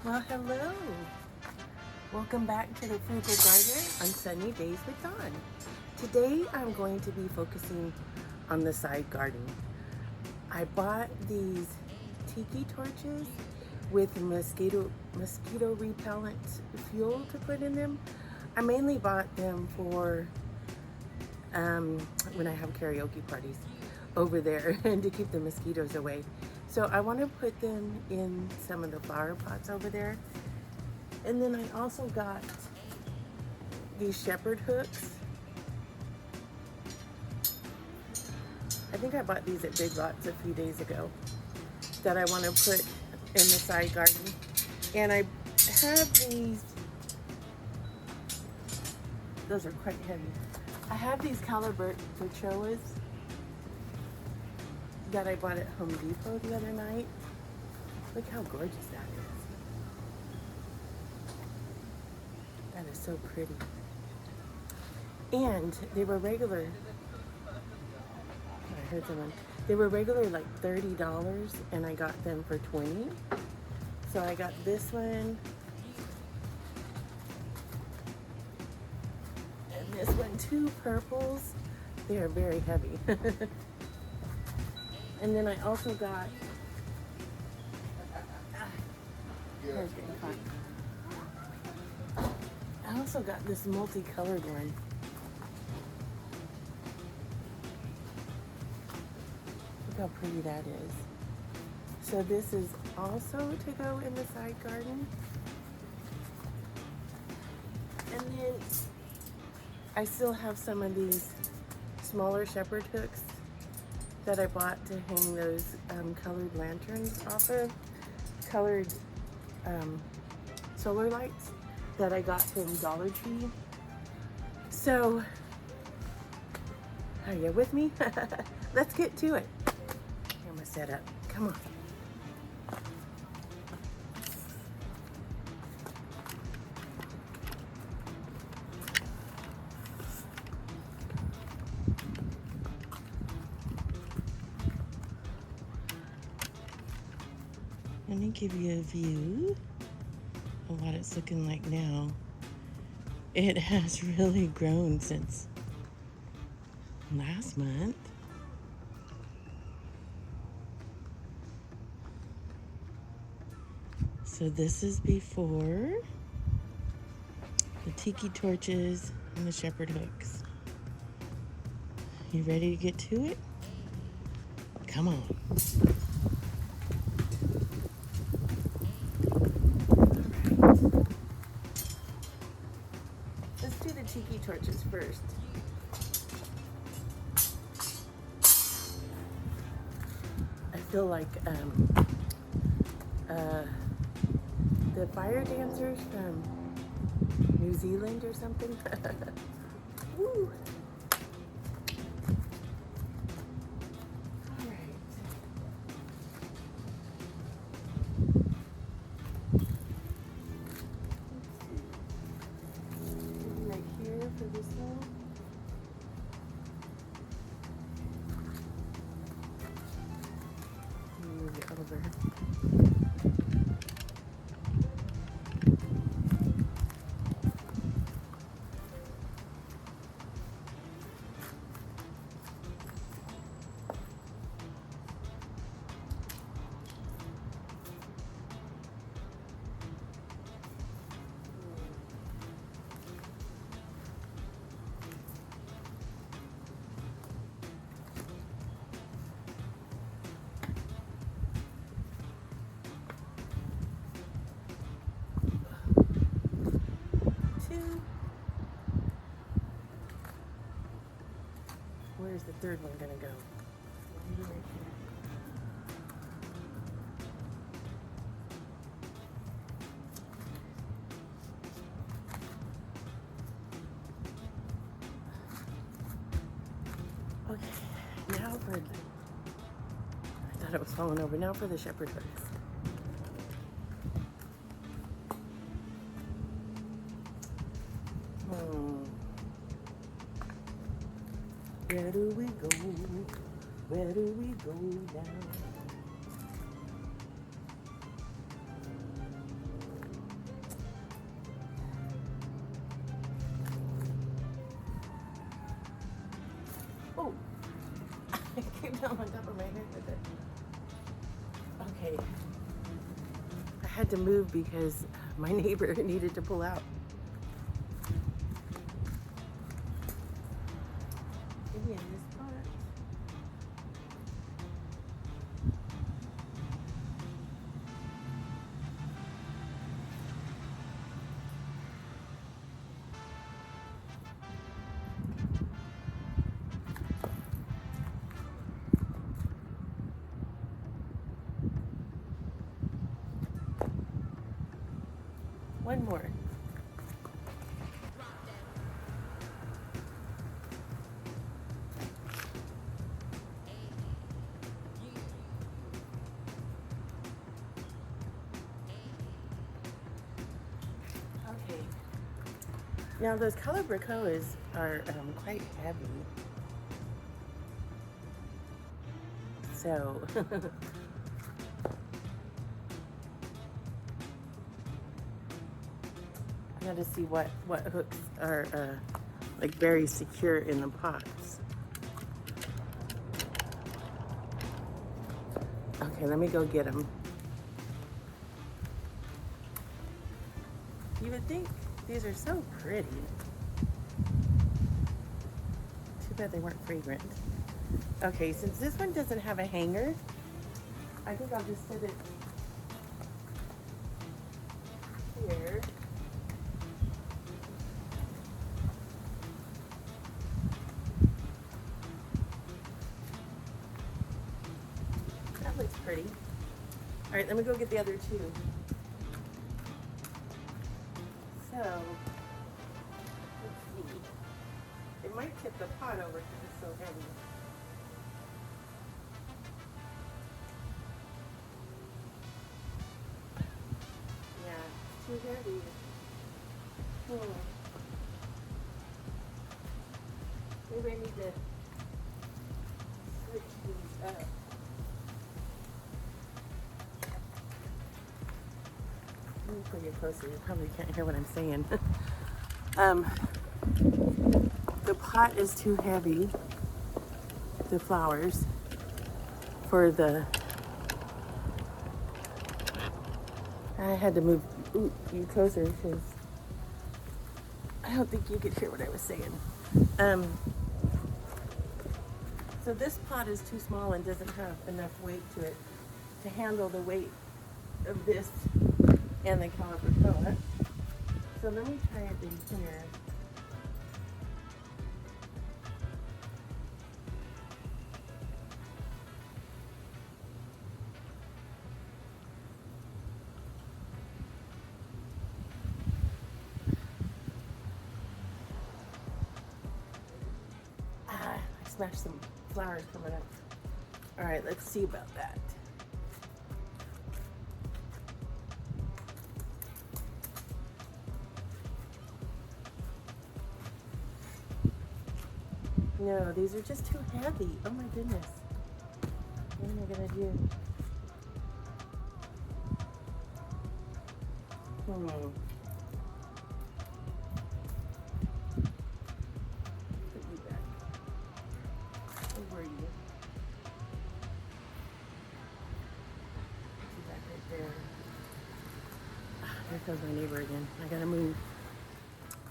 Well, hello. Welcome back to the Frugal Garden on Sunny Days with Dawn. Today I'm going to be focusing on the side garden. I bought these tiki torches with mosquito repellent fuel to put in them. I mainly bought them for when I have karaoke parties over there and to keep the mosquitoes away. So I want to put them in some of the flower pots over there. And then I also got these shepherd hooks. I think I bought these at Big Lots a few days ago that I want to put in the side garden. And I have these, those are quite heavy. I have these calibrachoas that I bought at Home Depot the other night. Look how gorgeous that is. That is so pretty. And they were regular, I heard someone, they were regular like $30 and I got them for $20. So I got this one and this one, two purples. They are very heavy. And then I also got, I also got this multicolored one. Look how pretty that is. So this is also to go in the side garden. And then I still have some of these smaller shepherd hooks that I bought to hang those colored lanterns off of, colored solar lights that I got from Dollar Tree. So, are you with me? Let's get to it. Here, I'm gonna set up. Come on. Let me give you a view of what it's looking like now. It has really grown since last month. So this is before the tiki torches and the shepherd hooks. You ready to get to it? Come on. Let's do the tiki torches first. I feel like the fire dancers from New Zealand or something. Woo! All right. Maybe right here for this one. Move it over. Where's the third one gonna go? Maybe right here. Okay, now for the, I thought it was falling over. Now for the shepherd hooks. Where do we go? Where do we go now? with it. Okay. I had to move because my neighbor needed to pull out. Maybe in this part. One more. Okay. Now those calibrachoas are quite heavy. So I gotta see what hooks are like very secure in the pots. Okay, let me go get them. You would think these are so pretty. Too bad they weren't fragrant. Okay, since this one doesn't have a hanger, I think I'll just set it here. That looks pretty. All right, let me go get the other two. So, let's see. It might tip the pot over because it's so heavy. Yeah, it's too heavy. Maybe I need to switch these up. Let me put you closer. You probably can't hear what I'm saying. The pot is too heavy, the flowers, for the... I had to move you closer because I don't think you could hear what I was saying. So this pot is too small and doesn't have enough weight to it to handle the weight of this and the calibrachoa. So let me try it in here. I smashed some flowers coming up. All right, let's see about that. No, these are just too heavy. Oh my goodness. What am I gonna do? Put you back. Where were you? Put you back right there. There comes my neighbor again. I gotta move.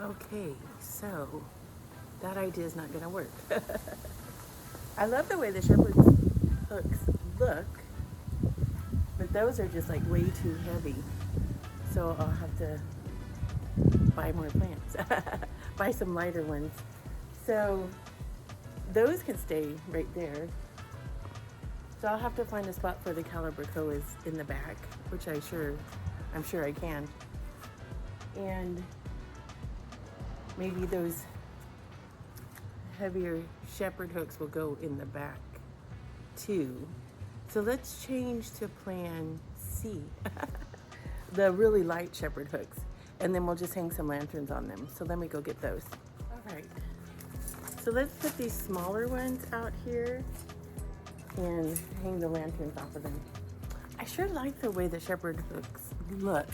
Okay, so that idea is not gonna work. I love the way the Shepprds hooks look, but those are just like way too heavy. So I'll have to buy more plants, buy some lighter ones. So those can stay right there. So I'll have to find a spot for the calibrachoas in the back, which I'm sure I can. And maybe those heavier shepherd hooks will go in the back too. So let's change to plan C. The really light shepherd hooks, and then we'll just hang some lanterns on them. So let me go get those. All right, so let's put these smaller ones out here and hang the lanterns off of them. I sure like the way the shepherd hooks look.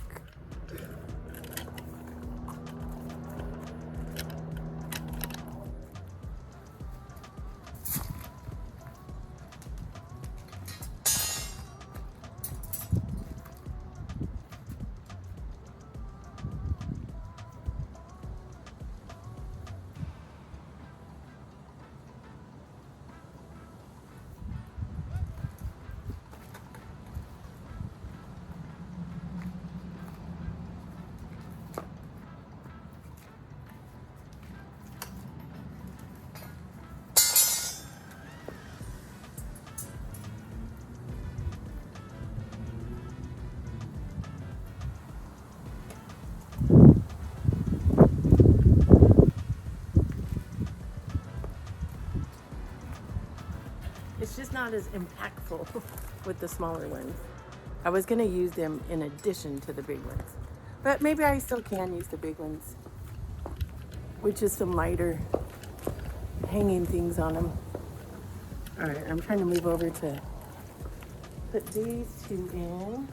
not as impactful with the smaller ones. I was going to use them in addition to the big ones. But maybe I still can use the big ones, which is some lighter hanging things on them. All right, I'm trying to move over to put these two in.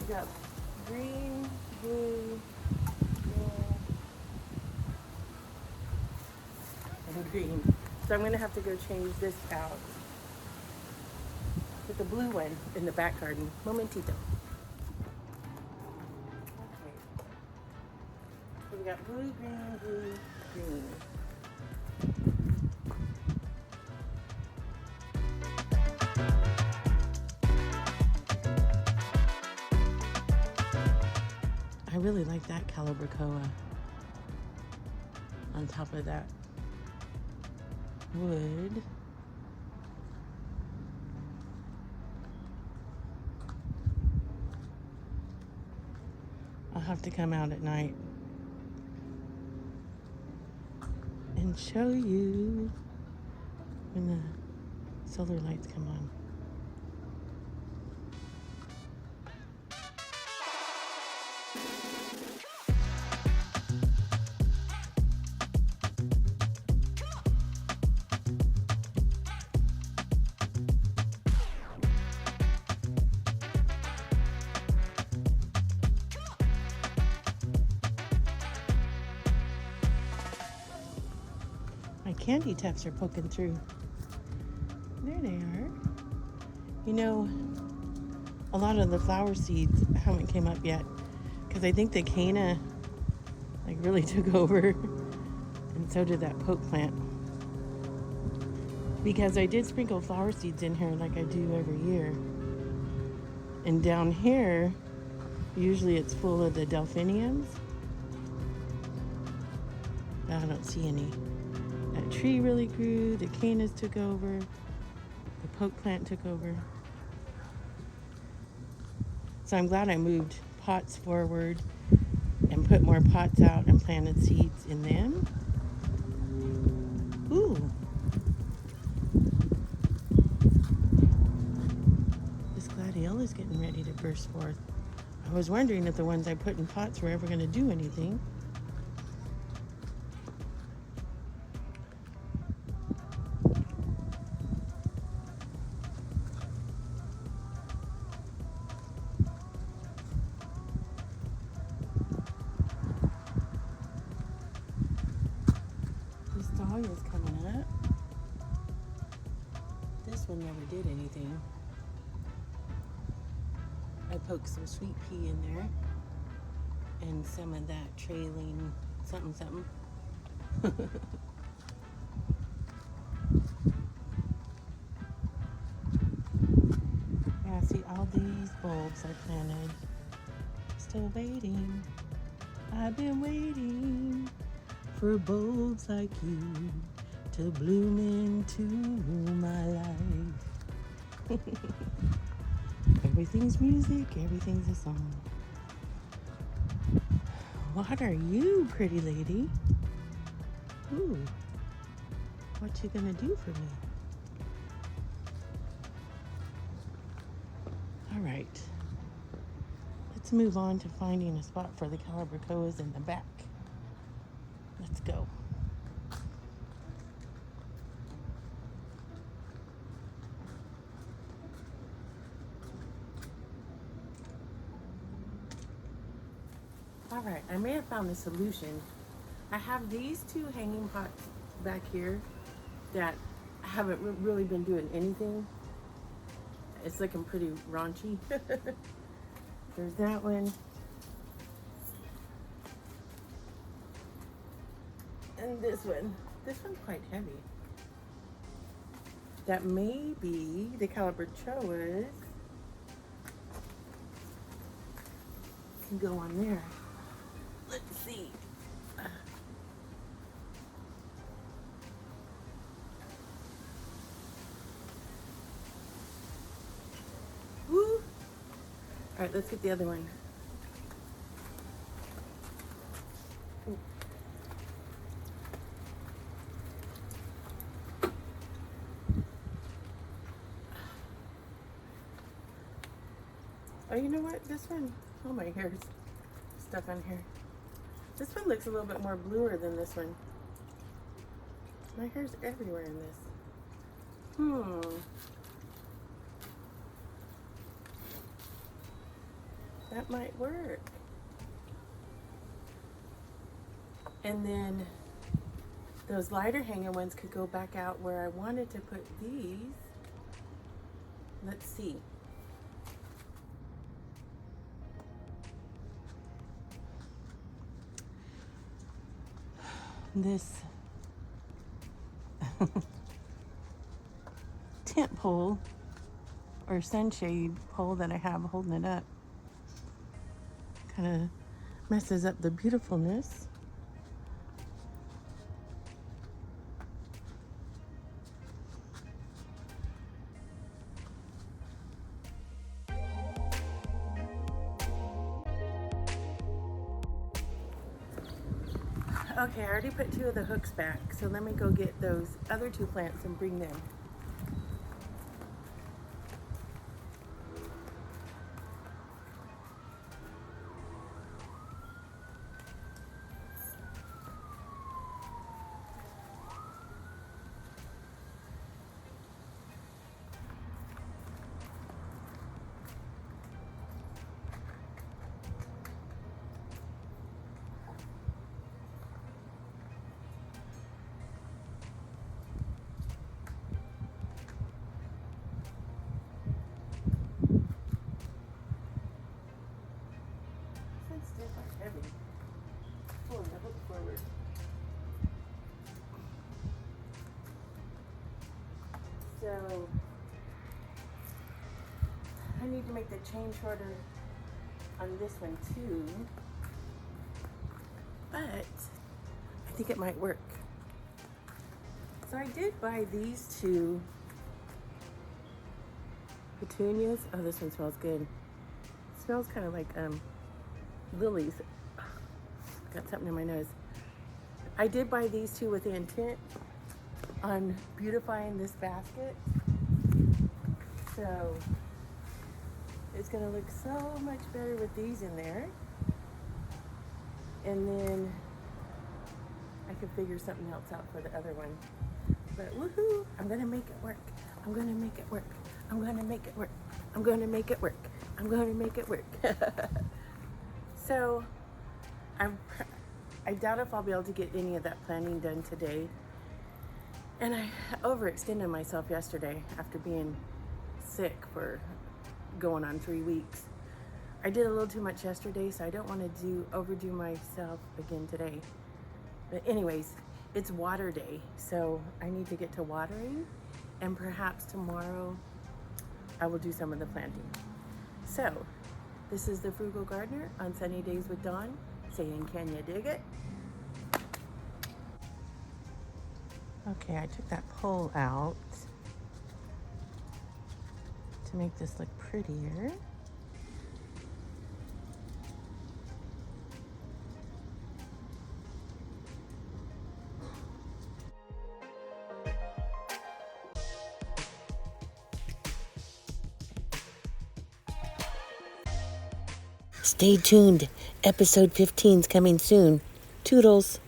We got green, blue, red, and green. So I'm gonna have to go change this out with the blue one in the back garden. Momentito. Okay. So we got blue, green, blue, green. I really like that calibrachoa on top of that wood. I'll have to come out at night and show you when the solar lights come on. My candy tufts are poking through. There they are. You know, a lot of the flower seeds haven't came up yet because I think the canna like really took over, and so did that poke plant. Because I did sprinkle flower seeds in here like I do every year. And down here, usually it's full of the delphiniums. But I don't see any. That tree really grew, the cannas took over, the poke plant took over. So I'm glad I moved pots forward and put more pots out and planted seeds in them. Ooh. This gladiolus is getting ready to burst forth. I was wondering if the ones I put in pots were ever going to do anything. This dahlia is coming up. This one never did anything. I poked some sweet pea in there and some of that trailing something. Yeah, see all these bulbs I planted. Still waiting. I've been waiting for bulbs like you to bloom into my life. Everything's music, everything's a song. What are you, pretty lady? Ooh, what you gonna do for me? All right, let's move on to finding a spot for the calibrachoas in the back. Let's go. All right, I may have found a solution. I have these two hanging pots back here that haven't really been doing anything. It's looking pretty raunchy. There's that one. And this one. This one's quite heavy. that maybe the calibrachoas can go on there. Let's see. Woo! All right, let's get the other one. Oh, you know what? This one, oh, my hair's stuck on here. This one looks a little bit more bluer than this one. My hair's everywhere in this. That might work. And then those lighter hanging ones could go back out where I wanted to put these. Let's see. This tent pole or sunshade pole that I have holding it up kind of messes up the beautifulness. Okay, I already put 2 of the hooks back, so let me go get those other 2 plants and bring them. Heavy. Pulling the hook forward. So I need to make the chain shorter on this one too, but I think it might work. So I did buy these 2 petunias. Oh, this one smells good. It smells kind of like lilies. Got something in my nose. I did buy these 2 with the intent on beautifying this basket. So it's gonna look so much better with these in there. And then I can figure something else out for the other one. But woohoo, I'm gonna make it work. I'm gonna make it work. I'm gonna make it work. I'm gonna make it work. I'm gonna make it work. So I doubt if I'll be able to get any of that planting done today. And I overextended myself yesterday after being sick for going on 3 weeks. I did a little too much yesterday, so I don't want to overdo myself again today. But anyways, it's water day, so I need to get to watering, and perhaps tomorrow I will do some of the planting. So this is the Frugal Gardener on Sunny Days with Dawn, saying, can you dig it? Okay, I took that pole out to make this look prettier. Stay tuned. Episode 15 is coming soon. Toodles.